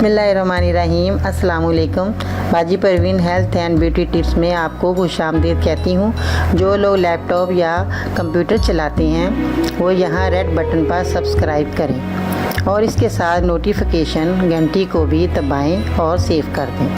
बिस्मिल्लाहिर्रहमानिर्रहीम। अस्सलाम वालेकुम। बाजी Parveen health and beauty tips में आपको खुशामदीद कहती हूँ। जो लोग लैपटॉप या कंप्यूटर चलाते हैं वो यहाँ रेड बटन पर सब्सक्राइब करें और इसके साथ नोटिफिकेशन घंटी को भी दबाएं और सेव कर दें।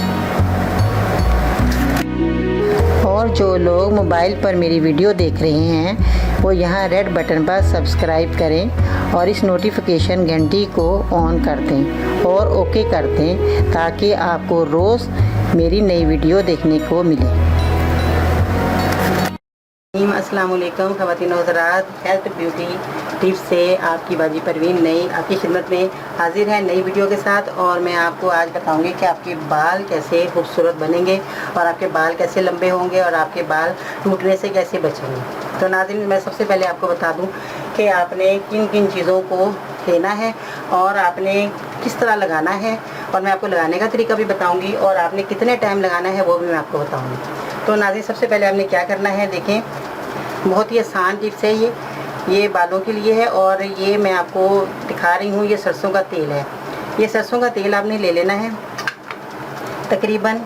और जो लोग मोबाइल पर मेरी वीडियो देख रहे हैं वो यहाँ रेड बटन पर सब्सक्राइब करें और इस नोटिफिकेशन घंटी को ऑन कर दें और ओके कर दें ताकि आपको रोज़ मेरी नई वीडियो देखने को मिले। अस्सलाम वालेकुम ख़वातीन व हज़रात, हेल्थ ब्यूटी टिप्स से आपकी बाजी परवीन नई आपकी खिदमत में हाजिर है नई वीडियो के साथ। और मैं आपको आज बताऊंगी कि आपके बाल कैसे खूबसूरत बनेंगे और आपके बाल कैसे लंबे होंगे और आपके बाल टूटने से कैसे बचेंगे। तो नाज़रीन, मैं सबसे पहले आपको बता दूं कि आपने किन किन चीज़ों को लेना है और आपने किस तरह लगाना है, और मैं आपको लगाने का तरीका भी बताऊँगी और आपने कितने टाइम लगाना है वो भी मैं आपको बताऊँगी। तो नाज़रीन, सबसे पहले आपने क्या करना है, देखें बहुत ही आसान टिप्स है ये बालों के लिए है। और ये मैं आपको दिखा रही हूँ, ये सरसों का तेल है। ये सरसों का तेल आपने ले लेना है, तकरीबन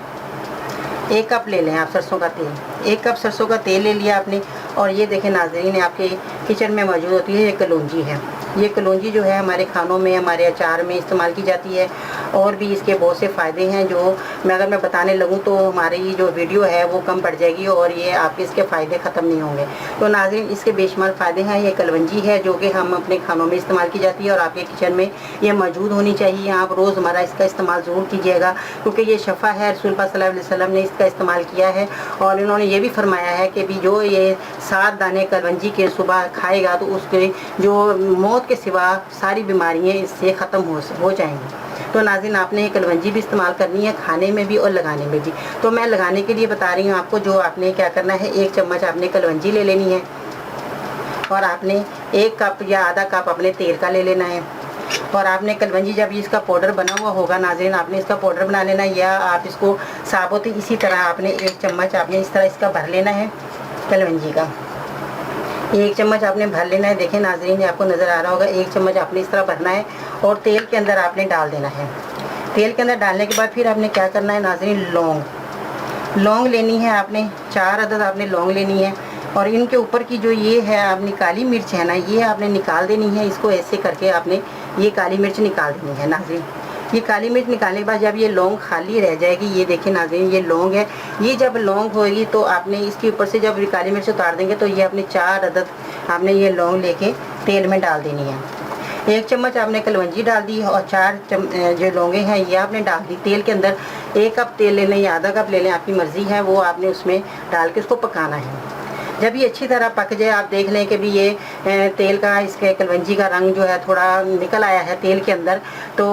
1 कप ले लें आप सरसों का तेल। 1 कप सरसों का तेल ले लिया आपने। और ये देखें नाज़रीन, आपके किचन में मौजूद होती है ये कलौंजी है। ये कलौंजी जो है हमारे खानों में, हमारे अचार में इस्तेमाल की जाती है और भी इसके बहुत से फ़ायदे हैं जो अगर मैं बताने लगूँ तो हमारी जो वीडियो है वो कम पड़ जाएगी और ये आपके इसके फ़ायदे ख़त्म नहीं होंगे। तो नाज़रीन, इसके बेशुमार फ़ायदे हैं। ये कलौंजी है जो कि हम अपने खानों में इस्तेमाल की जाती है और आपके किचन में ये मौजूद होनी चाहिए। आप रोज़मर्रा इसका इस्तेमाल ज़रूर कीजिएगा क्योंकि ये शफ़ा है। रसूल पाक सल्लल्लाहु अलैहि वसल्लम ने इसका इस्तेमाल किया है और इन्होंने ये भी फरमाया है कि भी जो ये 7 दाने कलौंजी के सुबह खाएगा तो उसके जो मौत के सिवा सारी बीमारियाँ इससे ख़त्म हो जाएंगी। तो नाज़रीन, आपने कलौंजी भी इस्तेमाल करनी है खाने में भी और लगाने में भी। तो मैं लगाने के लिए बता रही हूँ आपको। जो आपने क्या करना है, 1 चम्मच आपने कलौंजी ले लेनी है और आपने 1 कप या आधा कप अपने तेल का ले लेना है। और आपने कलौंजी जब इसका पाउडर बना हुआ होगा नाज़रीन, आपने इसका पाउडर बना लेना है या आप इसको साबुत इसी तरह आपने 1 चम्मच आपने इस तरह इसका भर लेना है कलौंजी का। 1 चम्मच आपने भर लेना है। देखें नाज़रीन, आपको नज़र आ रहा होगा 1 चम्मच आपने इस तरह भरना है और तेल के अंदर आपने डाल देना है। तेल के अंदर डालने के बाद फिर आपने क्या करना है नाज़रीन, लौंग लेनी है आपने, 4 अदद आपने लौंग लेनी है। और इनके ऊपर की जो ये है आपने काली मिर्च है ना, ये आपने निकाल देनी है। इसको ऐसे करके आपने ये काली मिर्च निकाल देनी है नाज़रीन। ये काली मिर्च निकालने के बाद जब ये लौंग खाली रह जाएगी, ये देखें नाज़रीन ये लौंग है। ये जब लौंग होएगी तो आपने इसके ऊपर से जब काली मिर्च उतार देंगे तो ये आपने 4 अदद आपने ये लौंग लेके तेल में डाल देनी है। 1 चम्मच आपने कलौंजी डाल दी और 4 जो लौंगे हैं ये आपने डाल दी लें के अंदर। 1 कप तेल ले लें या आधा कप ले लें, आपकी मर्ज़ी है, वो आपने उसमें डाल के उसको पकाना है। जब ये अच्छी तरह पक जाए, आप देख लें कि भी ये तेल का इसके कलौंजी का रंग जो है थोड़ा निकल आया है तेल के अंदर, तो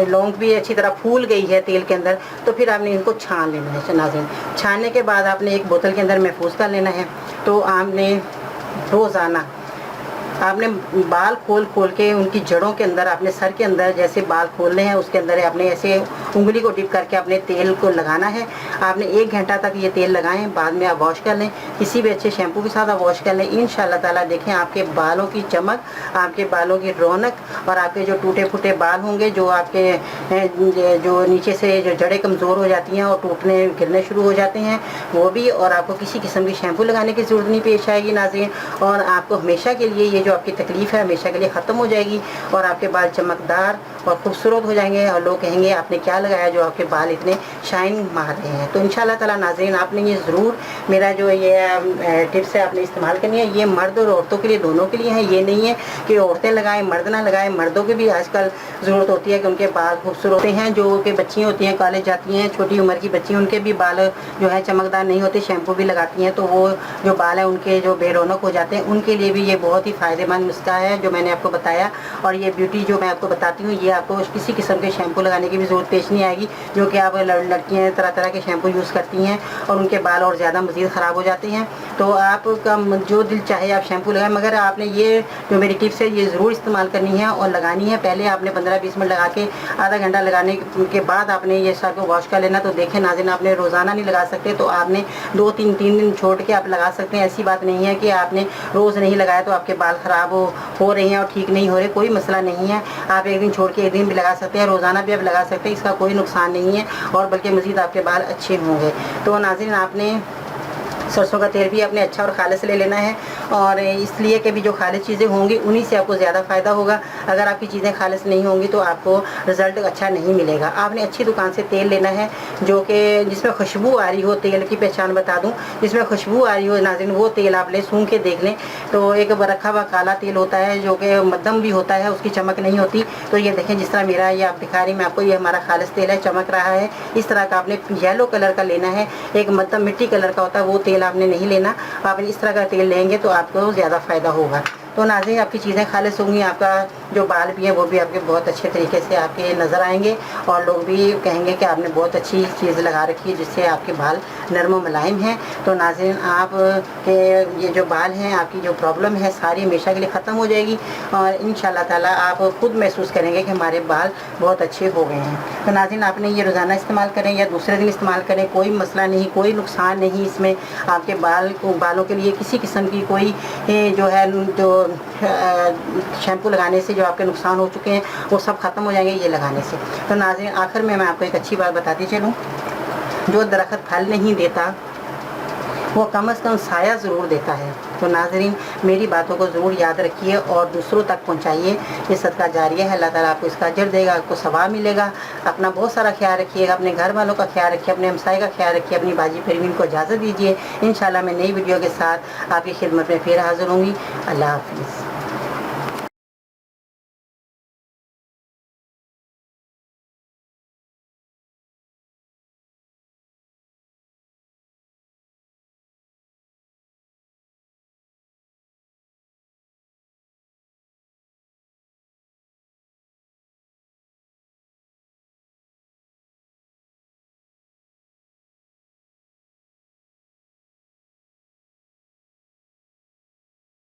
लौंग भी अच्छी तरह फूल गई है तेल के अंदर, तो फिर आपने इनको छान लेना है नाज़रीन। छानने के बाद आपने एक बोतल के अंदर महफूज कर लेना है। तो आपने रोज़ाना आपने बाल खोल के उनकी जड़ों के अंदर, आपने सर के अंदर जैसे बाल खोलने हैं उसके अंदर आपने ऐसे उंगली को डिप करके अपने तेल को लगाना है। आपने 1 घंटा तक ये तेल लगाएं, बाद में आप वॉश कर लें, किसी भी अच्छे शैम्पू के साथ आप वॉश कर लें। इंशाल्लाह ताला देखें आपके बालों की चमक, आपके बालों की रौनक और आपके जो टूटे फूटे बाल होंगे, जो आपके जो नीचे से जो जड़ें कमज़ोर हो जाती हैं और टूटने गिरने शुरू हो जाते हैं वो भी, और आपको किसी किस्म की शैम्पू लगाने की ज़रूरत नहीं पेश आएगी नाज़रीन। और आपको हमेशा के लिए ये जो आपकी तकलीफ़ है हमेशा के लिए ख़त्म हो जाएगी और आपके बाल चमकदार और खूबसूरत हो जाएंगे और लोग कहेंगे आपने क्या लगाया जो आपके बाल इतने शाइन मार रहे हैं। तो इंशाल्लाह ताला नाज़रीन, आपने ये ज़रूर मेरा जो ये टिप्स है आपने इस्तेमाल करनी है। ये मर्द और औरतों के लिए, दोनों के लिए है। ये नहीं है कि औरतें लगाएं मर्द ना लगाएं, मर्दों की भी आजकल ज़रूरत होती है कि उनके बाल खूबसूरत होते हैं। जो कि बच्चियाँ होती हैं, कॉलेज जाती हैं, छोटी उम्र की बच्ची, उनके भी बाल जो है चमकदार नहीं होते, शैम्पू भी लगाती हैं तो वो जो बाल हैं उनके जो बेरौनक हो जाते हैं, उनके लिए भी ये बहुत ही फ़ायदेमंद नुस्खा है जो मैंने आपको बताया। और ये ब्यूटी जो मैं आपको बताती हूँ, ये आपको किसी किस्म के शैम्पू लगाने की भी ज़रूरत पेश रोशनी आएगी, जो कि आप लड़कियाँ तरह तरह के शैम्पू यूज़ करती हैं और उनके बाल और ज़्यादा मज़ीद ख़राब हो जाते हैं। तो आपका जो दिल चाहे आप शैम्पू लगाएं, मगर आपने ये जो मेरी टिप्स है ये ज़रूर इस्तेमाल करनी है और लगानी है। पहले आपने 15-20 मिनट लगा के आधा घंटा लगाने के बाद आपने ये सर को वॉश कर लेना। तो देखें नाज़रीन, आपने रोज़ाना नहीं लगा सकते, तो आपने 2-3 दिन छोड़ के आप लगा सकते हैं। ऐसी बात नहीं है कि आपने रोज़ नहीं लगाया तो आपके बाल ख़राब हो रहे हैं और ठीक नहीं हो रहे, कोई मसला नहीं है। आप एक दिन छोड़ के एक दिन भी लगा सकते हैं, रोज़ाना भी आप लगा सकते हैं, इसका कोई नुकसान नहीं है और बल्कि मज़ीद आपके बाल अच्छे होंगे। तो नाज़रीन, आपने सरसों का तेल भी आपने अच्छा और खालिस ले लेना है, और इसलिए कि भी जो खालिस चीज़ें होंगी उन्हीं से आपको ज़्यादा फ़ायदा होगा। अगर आपकी चीज़ें खालिस नहीं होंगी तो आपको रिज़ल्ट अच्छा नहीं मिलेगा। आपने अच्छी दुकान से तेल लेना है जो कि जिसमें खुशबू आ रही हो। तेल की पहचान बता दूं, जिसमें खुशबू आ रही हो नाज़रीन, वो तेल आप ले, सूंघ के देख लें। तो एक रखा हुआ काला तेल होता है जो कि मध्यम भी होता है, उसकी चमक नहीं होती। तो ये देखें, जिस तरह मेरा ये आप दिखा रही मैं आपको, ये हमारा खालिस तेल है, चमक रहा है। इस तरह का आपने येलो कलर का लेना है। एक मध्यम मिट्टी कलर का होता है वो तेल आपने नहीं लेना। आपने इस तरह का तेल लेंगे तो आपको ज़्यादा फ़ायदा होगा। तो नाज़रीन, आपकी चीज़ें खालिस होंगी, आपका जो बाल भी है वो भी आपके बहुत अच्छे तरीके से आपके नज़र आएंगे और लोग भी कहेंगे कि आपने बहुत अच्छी चीज़ लगा रखी है जिससे आपके बाल नरम और मुलायम हैं। तो नाज़रीन, आप के ये जो बाल हैं, आपकी जो प्रॉब्लम है सारी हमेशा के लिए ख़त्म हो जाएगी और इंशाल्लाह ताला आप खुद महसूस करेंगे कि हमारे बाल बहुत अच्छे हो गए हैं। तो नाज़रीन, आपने ये रोज़ाना इस्तेमाल करें या दूसरे दिन इस्तेमाल करें, कोई मसला नहीं, कोई नुकसान नहीं इसमें। आपके बालों के लिए किसी किस्म की कोई जो है जो शैम्पू लगाने से जो आपके नुकसान हो चुके हैं वो सब ख़त्म हो जाएंगे ये लगाने से। तो नाज़रीन, आखिर में मैं आपको एक अच्छी बात बताती चलूँ, जो दरख्त फल नहीं देता वो कम से कम साया ज़रूर देता है। तो नाज़रीन, मेरी बातों को ज़रूर याद रखिए और दूसरों तक पहुंचाइए। ये सदका जारिया है, अल्लाह ताला आपको इसका अजर देगा, आपको सवाब मिलेगा। अपना बहुत सारा ख्याल रखिएगा, अपने घर वालों का ख्याल रखिए, अपने हमसाए का ख्याल रखिए। अपनी बाजी परवीन को इजाज़त दीजिए। इंशाल्लाह मैं नई वीडियो के साथ आपकी खिदमत में फिर हाज़िर होंगी। अल्लाह हाफ़िज़।